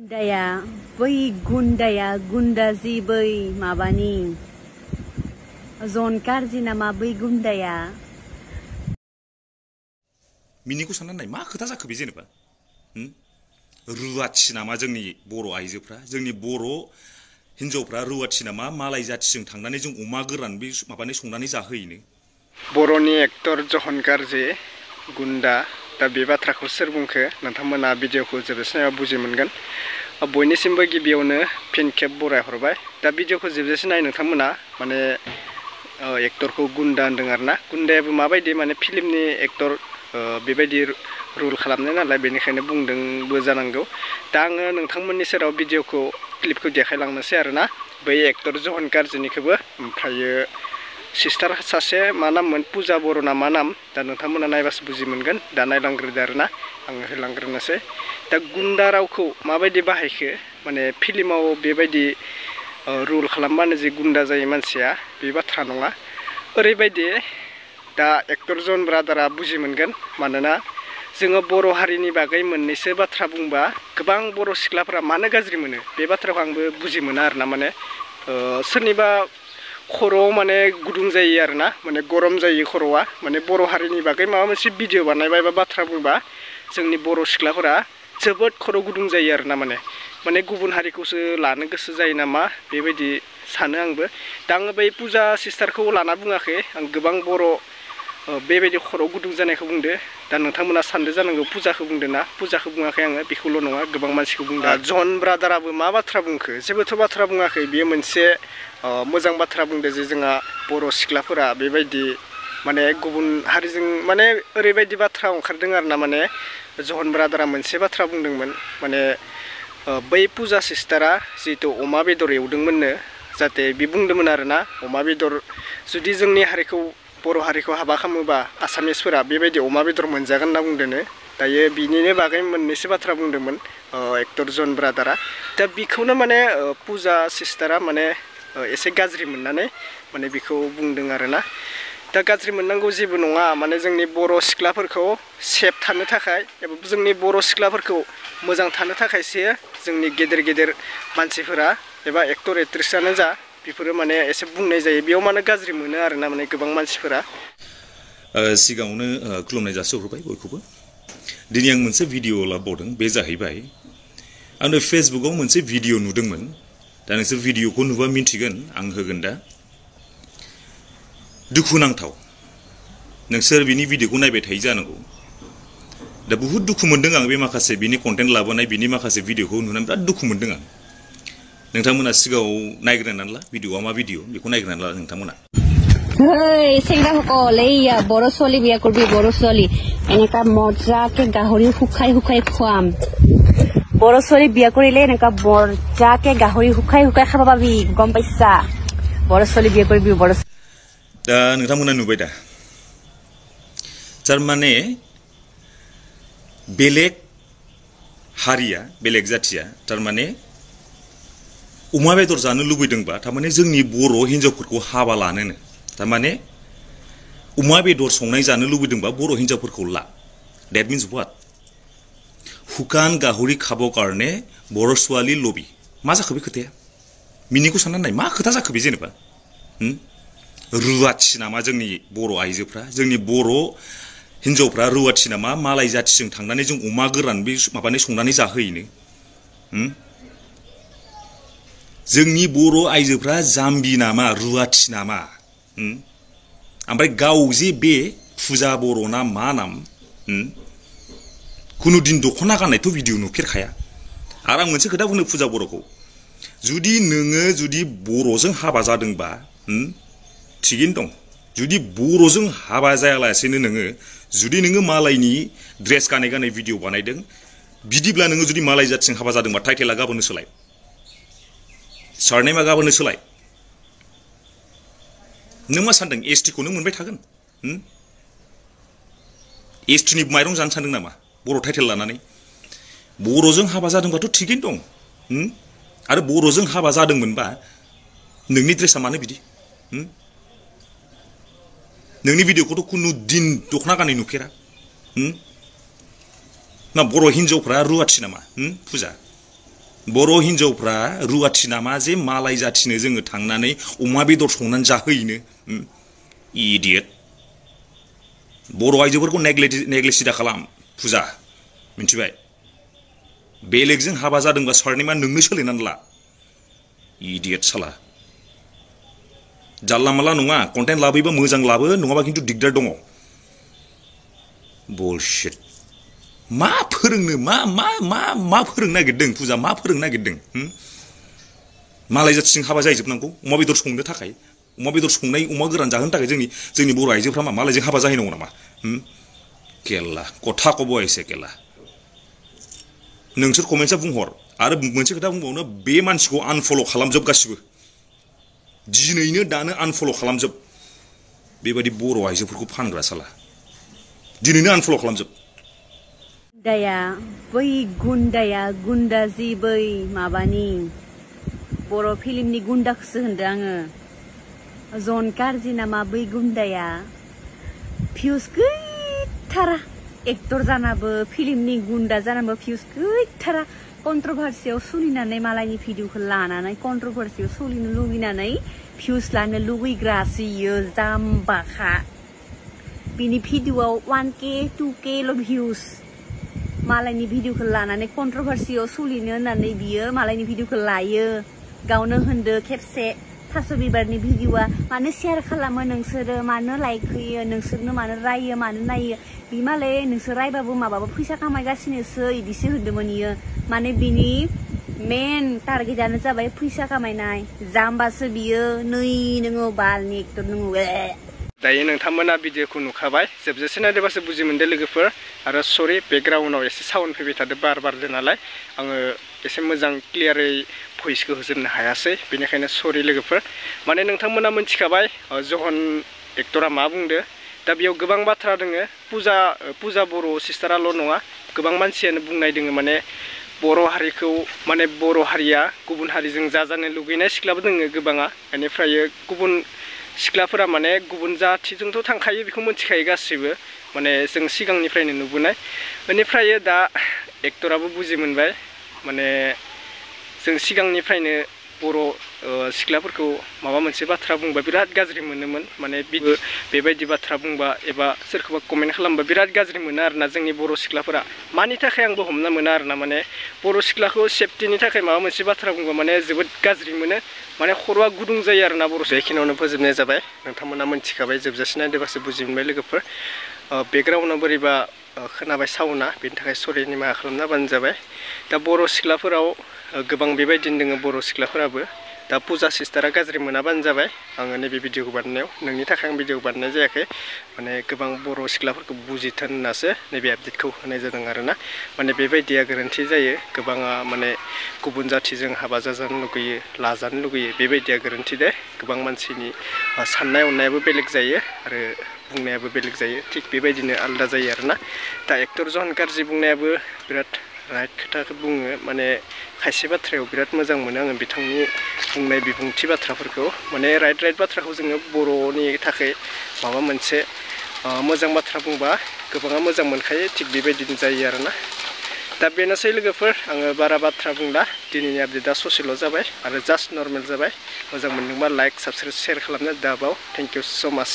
गुन्दाया बै गुन्दाया गुन्दाजि बै माबानि जनकारजि नामा बै गुन्दाया मिनिखौ साननानै नाय मा खोथा जाखो बे जेनेबा रुवाथि नामा जोंनि बर' आइजोफ्रा जोंनि बर' हिनजावफ्रा रुवाथि नामा मालाय जाथिजों थांनानै जों अमा गोरान बे माबानि संनानै जाहोयैनो बर'नि एक्टर जहनकारजि गुन्दा दा बे बाथ्राखौ सोर बुंखो नोंथांमोना भिडिअखौ जोबजासिम नायबा बुजि मोनगोन बयनिसिमबो गिबियावनो फिन खेब बरायहरबाय दा भिडिअखौ जोबजासिम नाय नोंथांमोना माने एक्टरखौ गुन्दा होनदों आरोना गुन्दायाबो माबायदि माने फिल्मनि एक्टर बेबायदि रुल खालामनाय नालाय बेनिखायनो बुंदोंबो जानांगौ दा आङो नोंथांमोननि सेराव भिडिअखौ क्लिपखौ देखायलांनोसै आरोना बै एक्टर जहनकारजिनिखौबो ओमफ्रायो सिस्टार सासे मा नाममोन पुजा बर' ना मा नाम दा नोंथांमोना नायबासो बुजि मोनगोन दा नायलांग्रोदो आरोना आङो होलांग्रोनोसै दा गुन्दा रावखौ माबायदि बाहायखो माने फिल्माव बेबायदि रुल खालामबानो जे गुन्दा जायो मानसिया बे बाथ्रा नङा ओरैबायदि दा एक्टर जन ब्रादारा बुजि मोनगोन मानोना जोङो बर' हारिनि बागै मोननैसो बाथ्रा बुंबा गोबां बर' सिख्लाफोरा मानो गाज्रि मोनो बे बाथ्राखौ आंबो बुजि मोना आरोना माने सोरनिबा खर'आव माने गुदुं जायो आरोना माने गरम जायो खर'आ माने बर' हारिनि बागै माबा मोनसे भिडिअ बानायबा एबा बाथ्रा बुंबा जोंनि बर' सिख्लाफोरा जोबोद खर' गुदुं जायो आरोना माने गुबुन हारिखौसो लानो गोसो जायो नामा बेबायदि सानो आंबो दा आङो बै पुजा सिस्टारखौ लाना बुङाखै आं गोबां बर' बेबायदि खर' गुदुं जानायखौ बुंदो दा नोंथांमोना सानदो जानांगौ पुजाखौ बुंदो ना पुजाखौ बुङाखै आङो बेखौल' नङा गोबां मानसिखौ बुंदों जन ब्रादाराबो मा बाथ्रा बुंखो जेबोथ' बाथ्रा बुङाखै बेयो मोनसे मोजां बाथ्रा बुंदो जे जोंहा बर' सिख्लाफोरा बेबायदि माने गुबुन हारिजों माने ओरैबायदि बाथ्रा ओंखारदों आरोना माने जहन ब्रादारा मोनसे बाथ्रा बुंदोंमोन माने बै पुजा सिस्टारा जिहेतु अमा बेदर एवदोंमोननो जाहाथे बे बुंदोंमोन आरोना अमा बेदर जुदि जोंनि हारिखौ बर' हारिखौ हाबा खालामोबा आसामिसफोरा बेबायदि अमा बेदर मोनजागोन होनना बुंदोंनो दायो बिनिनो बागै मोननैसो बाथ्रा बुंदोंमोन एक्टर जन ब्रादारा दा बेखौनो माने पुजा सिस्टारा माने एसे गाज्रि मोननानै माने बेखौ बुंदों आरोना दा गाज्रि मोननांगौ जेबो नङा माने जोंनि बर' सिख्लाफोरखौ सेफ थानो थाखाय एबा जोंनि बर' सिख्लाफोरखौ मोजां थानो थाखायसो जोंनि गेदेर मानसिफोरा एबा एक्टर एक्ट्रेसआनो जा बेफोरो माने एसे बुंनाय जायो बेयाव माने गाज्रि मोनो आरोना माने गोबां मानसिफोरा सिगाङावनो खुलुमनाय जासिहरबाय बयखौबो दिनै आं मोनसे भिडिअ लाबोदों बे जाहैबाय आंनो फेसबुकाव मोनसे भिडिअ नुदोंमोन दा नोंसोर भिडिअखौ नुबा मिन्थिगोन आं होगोन दा दुखुनांथाव नोंसोर बिनि भिडिअखौ नायबाय थायो जानांगौ दा बुहुत दुखु मोनदों आं बे माखासे बिनि कन्टेन्ट लाबोनाय बिनि माखासे भिडिअखौ नुनानै बिराद दुखु मोनदों आं नोंथांमोना सिगाङाव नायग्रोनानै ला भिडिअआ मा भिडिअ बेखौ नायग्रोनानै ला नोंथांमोना hey सेंग्राসকল এইয়া বড় ছোৱালী বিয়া কৰবি বড় ছোৱালী এনেকা মজাকে গাহৰি শুকাই খুৱাম বড় ছোৱালী বিয়া কৰিলে এনেকা মজাকে গাহৰি শুকাই খাব পাবি গম পাইছা বড় ছোৱালী বিয়া কৰিবি বড় दा नोंथांमोना नुबाय दा थारमाने बेलेग हारिया बेलेग जाथिया थारमाने अमा बेदर जानो लुबैदोंबा थारमाने जोंनि बर' हिनजावफोरखौ हाबा लानोनो थारमाने अमा बेदर संनाय जानो लुबैदोंबा बर' हिनजावफोरखौ ला डेट मिन्स व्हाट हुकान गाहरि खाबो कारणे बर' ছোৱালী लबि मा जाखो बे खोथाया मिनिखौ साननानै नाय मा खोथा जाखो बे जेनेबा रुवाथि नामा जोंनि बर' आइजोफ्रा जोंनि बर' हिनजावफ्रा रुवाथि नामा मालाय जाथिजों थांनानै जों अमा गोरान बे माबानि संनानै जाहोयैनो जोंनि बर' आइजोफ्रा जाम्बि नामा रुवाथि नामा ओमफ्राय गाव जे बे पुजा बर' ना मा नाम खुनु दिन दख'ना गाननायथ' भिडिअ नुफेरखाया आरो आं मोनसे खोथा बुंनो पुजा बर'खौ जुदि नोङो जुदि बर'जों हाबा जादोंबा थिगैनो दं जुदि बर'जों हाबा जायालासेनो नोङो जुदि नोङो मालायनि ड्रेस गानै भिडिअ बानायदों बिदिब्ला नोङो जुदि मालाय जाथिजों हाबा जादोंबा टाइटेला गाबोननो सोलाय सारनेमा गाबोननो सोलाय नों मा सानदों एसटि खौ नों मोनबाय थागोन एसटिनि माइरं जानो सानदों नामा बर' टाइटेल लानानै बर'जों हाबा जादोंबाथ' थिगैनो दं आरो बर'जों हाबा जादोंमोनबा नोंनि ड्रेसा मानो बिदि नोंनि भिडिअखौथ' खुनु दिन दख'ना गाननाय नुफेरा ना बर' हिनजावफ्रा रुवाथि नामा पुजा बर' हिनजावफ्रा रुवाथि नामा जे मालाय जाथिनो जोङो थांनानै अमा बेदर संनानै जाहोयनो इडियट बर' आइजोफोरखौ नेग्लेक्ट दा खालाम फुजा मिन्थिबाय बेलेगजों हाबा जादोंबा सारनिमा नोंनो सोलायनानै ला इडियट साला जाल्ला माला नङा कन्टेन्ट लाबोयोबा मोजां लाबो नङाबा खिन्थु दिगदार दङ बुलशिट मा फोरोंनो मा फोरोंनो नागिरदों फुजा मा फोरोंनो नागिरदों मालाय जाथिजों हाबा जाहैजोबनांगौ अमा बेदर संनो थाखाय अमा बेदर संनाय अमा गोरान जाहोनो थाखाय जोंनि बर' आइजोफ्रा मा मालायजों हाबा जाहैनांगौ नामा केला कथा कब एसे केला नोंसोर कमेन्टसा बुंहर आरो मोनसे खोथा बुंबावनो बे मानसिखौ आनफल' खालामजोब गासिबो दिनैनो दानो आनफल' खालामजोब बेबायदि बर' आइजोफोरखौ फानग्रा साला दिनैनो आनफल' खालामजोब बै गुन्दा जि बै माबानि बर' फिल्मनि गुन्दाखौसो होनदों आङो जन कारजि नामा बै गुन्दाया भिउस गैथारा एक्टर जानाबो फिल्मनि गुन्दा जानाबो भिउस गैथारा कन्ट्रभार्सियाव सोलिनानै मालायनि भिडिअखौ लानानै कन्ट्रभार्सियाव सोलिनो लुगैनानै भिउस लानो लुगैग्रासो इयो जाम्बाखा बिनि भिडिअआव 1K 2Kल' भिउस मालायनि भिडिअखौ लानानै कन्ट्रभार्सियाव सोलिनो होननानै बियो मालायनि भिडिअखौ लायो गावनो होनदो खेबसे थास' बिबारनि भिडिअआ मानो शेयार खालामो नोंसोरो मानो लाइक होयो नोंसोरनो मानो रायो मानो नायो बि मालाय नोंसोर रायबाबो माबाबो फैसा खामायगासिनोसो इदिसो होनदोंमोन इयो माने बिनि मेन टारगेटआनो जाबाय फैसा खामायनाय जाम्बासो बियो नै नोङो बालनि एक्टर नोङो दायो नोंथांमोना भिडिअखौ नुखाबाय जोबजासे नायदोंबासो बुजि मोनदों लोगोफोर आरो सरि बेकग्राउन्डआव एसे साउन्ड फैबाय थादों बार बारदों नालाय आङो एसे मोजां क्लियारै भइसखौ होजोबनो हायासै बेनिखायनो सरि लोगोफोर माने नोंथांमोना मिथिखाबाय जहन एक्टरा मा बुंदो दा बेयाव गोबां बाथ्रा दोङो पुजा बर' सिस्टाराल' नङा गोबां मानसियानो बुंनाय दोङो माने बर' हारिखौ माने बर' हारिया गुबुन हारिजों जाजानो लुगैनाय सिख्लाबो दोङो गोबाङा बेनिफ्राय गुबुन सिख्लाफोरा माने गुबुन जाथिजोंथ' थांखायो बेखौ मिथिखायो गासैबो माने जों सिगांनिफ्रायनो नुबोनाय बेनिफ्राय दा एक्टराबो बुजि मोनबाय माने जों सिगांनिफ्रायनो बर' सिख्लाफोरखौ माबा मोनसे बाथ्रा बुंबा बिराद गाज्रि मोनोमोन माने बेबायदि बाथ्रा बुंबा एबा सोरखौबा कमेन्ट खालामबा बिराद गाज्रि मोनो आरोना जोंनि बर' सिख्लाफोरा मानि थाखाय आंबो हमना मोना आरोना माने बर' सिख्लाखौ सेफटिनि थाखाय माबा मोनसे बाथ्रा बुंबा माने जोबोद गाज्रि मोनो माने खर'आ गुदुं जायो आरोना बर' बेखिनियावनो फोजोबनाय जाबाय नोंथांमोना मिथिखाबाय जोबजासे नायदोंबासो बुजि मोनबाय लोगोफोर बेकग्राउन्डआव बोरैबा खोनाबाय साउन्डआ बेनि थाखाय सरि निमाहा खालामना होबानो जाबाय दा बर' सिख्लाफोराव गोबां बेबायदिनो दोङो बर' सिख्लाफोराबो दा पुजा सिस्टारा गाज्रि मोनाबानो जाबाय आङो नैबे भिडिअखौ बानायनायाव नोंनि थाखाय आं भिडिअ बानायनाय जायाखै माने गोबां बर' सिख्लाफोरखौ बुजिथों होननासो नैबे आपडेटखौ होनाय जादों आरोना माने बेबायदिया गोरोन्थि जायो गोबाङा माने गुबुन जाथिजों हाबा जाजानो लुगैयो लाजानो लुगैयो बेबायदिया गोरोन्थि दे गोबां मानसिनि साननाय हनायाबो बेलेग जायो आरो बुंनायाबो बेलेग जायो थिग बेबायदिनो आलादा जायो आरोना दा एक्टर जहन कारजि बुंनायाबो बिराद राइट खोथाखौ बुङो माने खायसे बाथ्रायाव बिराद मोजां मोनो आङो बिथांनि बुंनाय बिबुंथि बाथ्राफोरखौ माने राइट बाथ्राखौ जोङो बर'नि थाखाय माबा मोनसे मोजां बाथ्रा बुंबा गोबाङा मोजां मोनखायो थिग बेबायदिनो जायो आरोना दा बेनोसै लोगोफोर आङो बारा बाथ्रा बुंला दिनैनि आपडेटआ ससेल' जाबाय आरो जास्ट नर्मेल जाबाय मोजां मोनदोंबा लाइक साबस्क्राइब शेयार खालामनो दाबाव थेंक इउ स' माच